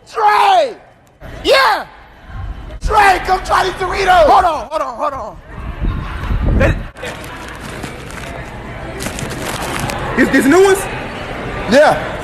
Trey! Yeah! Trey, come try these Doritos! Hold on. These new ones? Yeah.